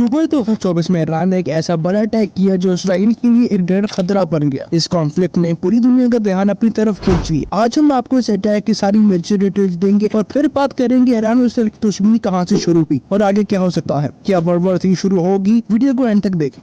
अक्टूबर 2024 में ईरान ने एक ऐसा बड़ा अटैक किया जो इसराइल के लिए एक डर खतरा बन गया। इस कॉन्फ्लिक्ट ने पूरी दुनिया का ध्यान अपनी तरफ खींच लिया। आज हम आपको इस अटैक की सारी मेजर डिटेल्स देंगे और फिर बात करेंगे ईरान और इसराइल की दुश्मनी कहां से शुरू हुई और आगे क्या हो सकता है। क्या वर्ल्ड वॉर 3 शुरू होगी? वीडियो को एंड तक देखें।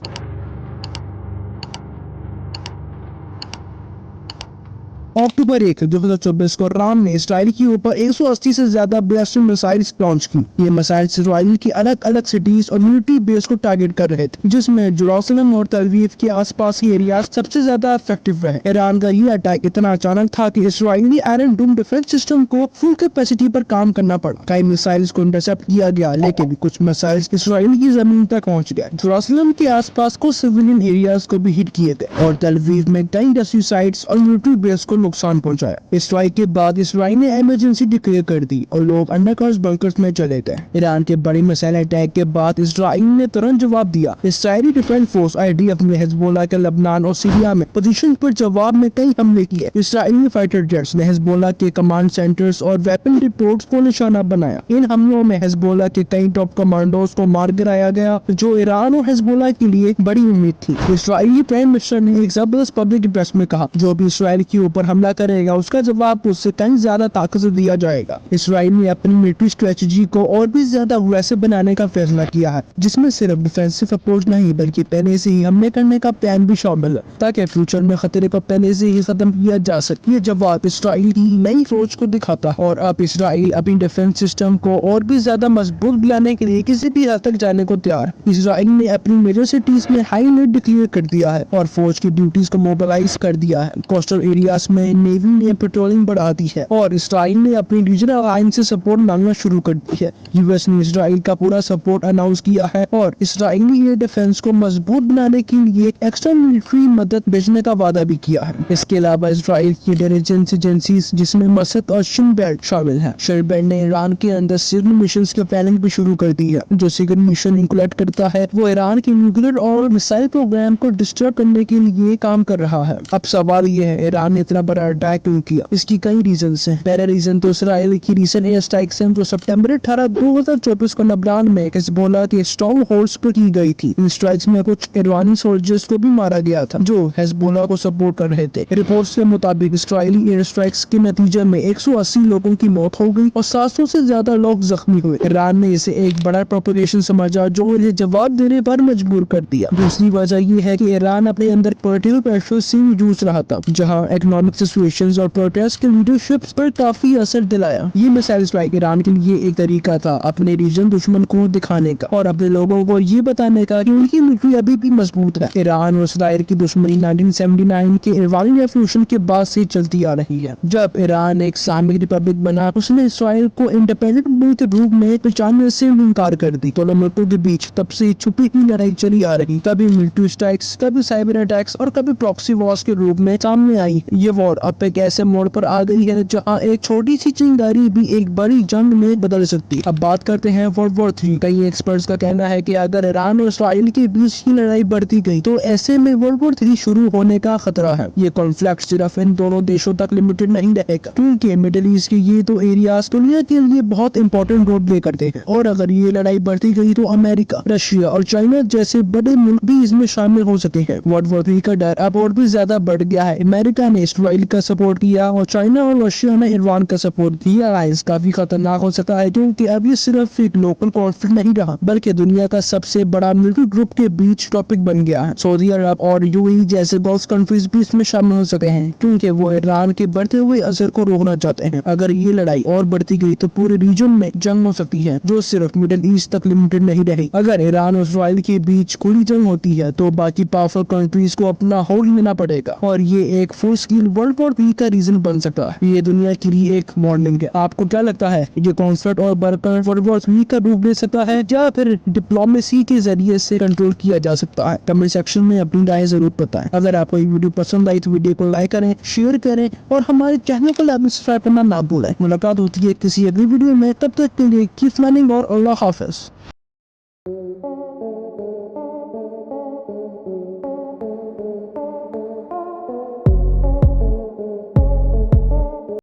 अक्टूबर 1, 2024 को ईरान ने इसराइल के ऊपर 180 से ज्यादा बैलिस्टिक मिसाइल्स लॉन्च की। ये मिसाइल इसराइल की अलग अलग सिटीज और मिलिट्री बेस को टारगेट कर रहे थे, जिसमें जेरूसलम और तेल अवीव के आसपास के एरियाज सबसे ज्यादा इफेक्टिव रहे। ईरान का ये अटैक इतना अचानक था कि इसराइली आयरन डोम डिफेंस सिस्टम को फुल कैपेसिटी पर काम करना पड़ा। कई मिसाइल्स को इंटरसेप्ट किया गया, लेकिन कुछ मिसाइल्स इसराइल की जमीन तक पहुंच गए। जेरूसलम के आसपास कुछ सिविलियन एरियाज को भी हिट किए गए और तेल अवीव में कई इंडस्ट्री साइट्स और मिलिट्री बेस को नुकसान पहुंचाया। इस स्ट्राइक के बाद इसराइल ने इमरजेंसी डिक्लेयर कर दी और लोग अंडरग्राउंड बंकर्स में चले गए। ईरान के बड़ी मिसाइल अटैक के बाद इसराइल ने तुरंत जवाब दिया। इसराइली डिफेंस फोर्स IDF ने हिजबुल्लाह के लेबनान और सीरिया में पोजीशन पर जवाब में कई हमले किए। इसराइली फाइटर जेट्स ने हिजबुल्लाह के कमांड सेंटर्स और वेपन डिपोट्स को निशाना बनाया। इन हमलों में हिजबुल्लाह के कई टॉप कमांडोज को मार गिराया गया, जो ईरान और हिजबुल्लाह के लिए बड़ी उम्मीद थी। इसराइली प्राइम मिनिस्टर ने एक जबरदस्त पब्लिक एड्रेस में कहा, जो भी इसराइल के ऊपर हमला करेगा उसका जवाब उससे कहीं ज्यादा ताकत से दिया जाएगा। इसराइल ने अपनी मिलिट्री स्ट्रेटजी को और भी ज्यादा अग्रेसिव बनाने का फैसला किया है, जिसमें सिर्फ डिफेंसिव अप्रोच नहीं बल्कि पहले से ही हमले करने का प्लान भी शामिल है, ताकि फ्यूचर में खतरे को पहले से ही खत्म किया जा सके। ये जवाब इसराइल की नई सोच को दिखाता है और अब इसराइल अपनी डिफेंस सिस्टम को और भी ज्यादा मजबूत बनाने के लिए किसी भी हद तक जाने को तैयार है। इसराइल ने अपनी मेजर सिटीज में हाई अलर्ट डिक्लेयर कर दिया है और फौज की ड्यूटीज को मोबिलाइज कर दिया है। कोस्टल एरियाज में नेवी ने पेट्रोलिंग बढ़ा दी है और इसराइल ने अपनी रीजनल अलायंस से सपोर्ट मांगना शुरू कर दी है। यूएस ने इसराइल का पूरा सपोर्ट अनाउंस किया है और इसराइली एयर डिफेंस को मजबूत बनाने के लिए एक्स्ट्रा मिलिट्री मदद भेजने का वादा भी किया है। इसके अलावा इसराइल की इंटेलिजेंस एजेंसीज, जिसमें मसद और शिन बेट शामिल है, शिन बेट ने ईरान के अंदर सिग्नल मिशन की प्लानिंग भी शुरू कर दी है। जो सिग्नल मिशन इंक्लूड करता है वो ईरान के न्यूक्लियर और मिसाइल प्रोग्राम को डिस्टर्ब करने के लिए काम कर रहा है। अब सवाल ये है, ईरान ने इतना बड़ा अटैक क्यों किया? इसकी कई रीजंस हैं। पहला रीजन तो इसराइल की रीसेंट एयर स्ट्राइक्स हैं, जो सितंबर 18, 2024 को लेबनान में हिजबुल्लाह के स्ट्रॉन्ग होल्ड्स पर की गई थी। इन स्ट्राइक्स में कुछ ईरानी सोल्जर्स को भी मारा गया था, जो हिजबुल्लाह को सपोर्ट कर रहे थे। रिपोर्ट्स के मुताबिक इसराइली एयर स्ट्राइक्स के नतीजे में 180 लोगों की मौत हो गई और 700 से ज्यादा लोग जख्मी हुए। ईरान ने इसे एक बड़ा प्रोपोगेशन समझा, जो उन्हें जवाब देने पर मजबूर कर दिया। दूसरी वजह ये है कि ईरान अपने अंदर पॉलिटिकल प्रेशर से जूझ रहा था, जहां इकोनॉमिक सिचुएशंस और प्रोटेस्ट के लीडरशिप पर काफी असर दिलाया। ये मिसाइल स्ट्राइक ईरान के लिए एक तरीका था अपने रीजन दुश्मन को दिखाने का और अपने लोगों को ये बताने का कि उनकी मिलिट्री अभी भी मजबूत है। ईरान और इसराइल की दुश्मनी 1979 के इरानी रेवोल्यूशन के बाद से चलती आ रही है। जब ईरान एक इस्लामिक रिपब्लिक बना, उसने इसराइल को इंडिपेंडेंट मुल्क के रूप में पहचानने से इनकार कर दी। दोनों मुल्कों के बीच तब से छुपी हुई लड़ाई चली आ रही, कभी मिलिट्री स्ट्राइक्स, कभी साइबर अटैक्स और कभी प्रॉक्सी वॉर्स के रूप में सामने आई। ये वॉर अब एक ऐसे मोड़ पर आ गई है जहां एक छोटी सी चिंगारी भी एक बड़ी जंग में बदल सकती है। अब बात करते हैं वर्ल्ड वॉर 3। कई एक्सपर्ट्स का कहना है कि अगर ईरान और इसराइल के बीच की लड़ाई बढ़ती गई तो ऐसे में वर्ल्ड वॉर 3 शुरू होने का खतरा है। ये कॉन्फ्लिक्ट सिर्फ इन दोनों देशों तक लिमिटेड नहीं रहेगा, क्योंकि मिडिल ईस्ट के ये दो एरियाज दुनिया के लिए बहुत इंपॉर्टेंट रोल प्ले करते हैं और अगर ये लड़ाई बढ़ती गई तो अमेरिका, रशिया और चाइना जैसे बड़े मुल्क भी इसमें शामिल हो सके हैं। वर्ल्ड वॉर 3 का डर अब और भी ज्यादा बढ़ गया है। अमेरिका ने इसराइल का सपोर्ट किया और चाइना और रशिया ने ईरान का सपोर्ट किया। अलायंस काफी खतरनाक हो सकता है, क्योंकि अब ये सिर्फ एक लोकल कॉन्फ्लिक्ट नहीं रहा, बल्कि दुनिया का सबसे बड़ा मिलिट्री ग्रुप के बीच टॉपिक बन गया है। सऊदी अरब और यूएई जैसे गल्फ कंट्रीज भी इसमें शामिल हो सकते हैं, क्योंकि वो ईरान के बढ़ते हुए असर को रोकना चाहते हैं। अगर ये लड़ाई और बढ़ती गई तो पूरे रीजन में जंग हो सकती है, जो सिर्फ मिडिल ईस्ट तक लिमिटेड नहीं रही। अगर ईरान और इसराइल के बीच खुली जंग होती है तो बाकी पावरफुल कंट्रीज को अपना होल्ड लेना पड़ेगा और ये एक फुल स्केल वर्ल्ड वॉर 3 का रीजन बन सकता है। ये दुनिया के लिए एक वार्निंग है। आपको क्या लगता है, ये कॉन्फ्लिक्ट और बढ़कर वर्ल्ड वॉर 3 का रूप ले सकता है या फिर डिप्लोमेसी के जरिए से कंट्रोल किया जा सकता है? कमेंट सेक्शन में अपनी राय जरूर बताएं। अगर आपको ये वीडियो पसंद आई तो वीडियो को लाइक करें, शेयर करें और हमारे चैनल को सब्सक्राइब करना ना भूलें। मुलाकात होती है किसी अगली वीडियो में, तब तक के लिए कीप स्माइलिंग और अल्लाह हाफिज।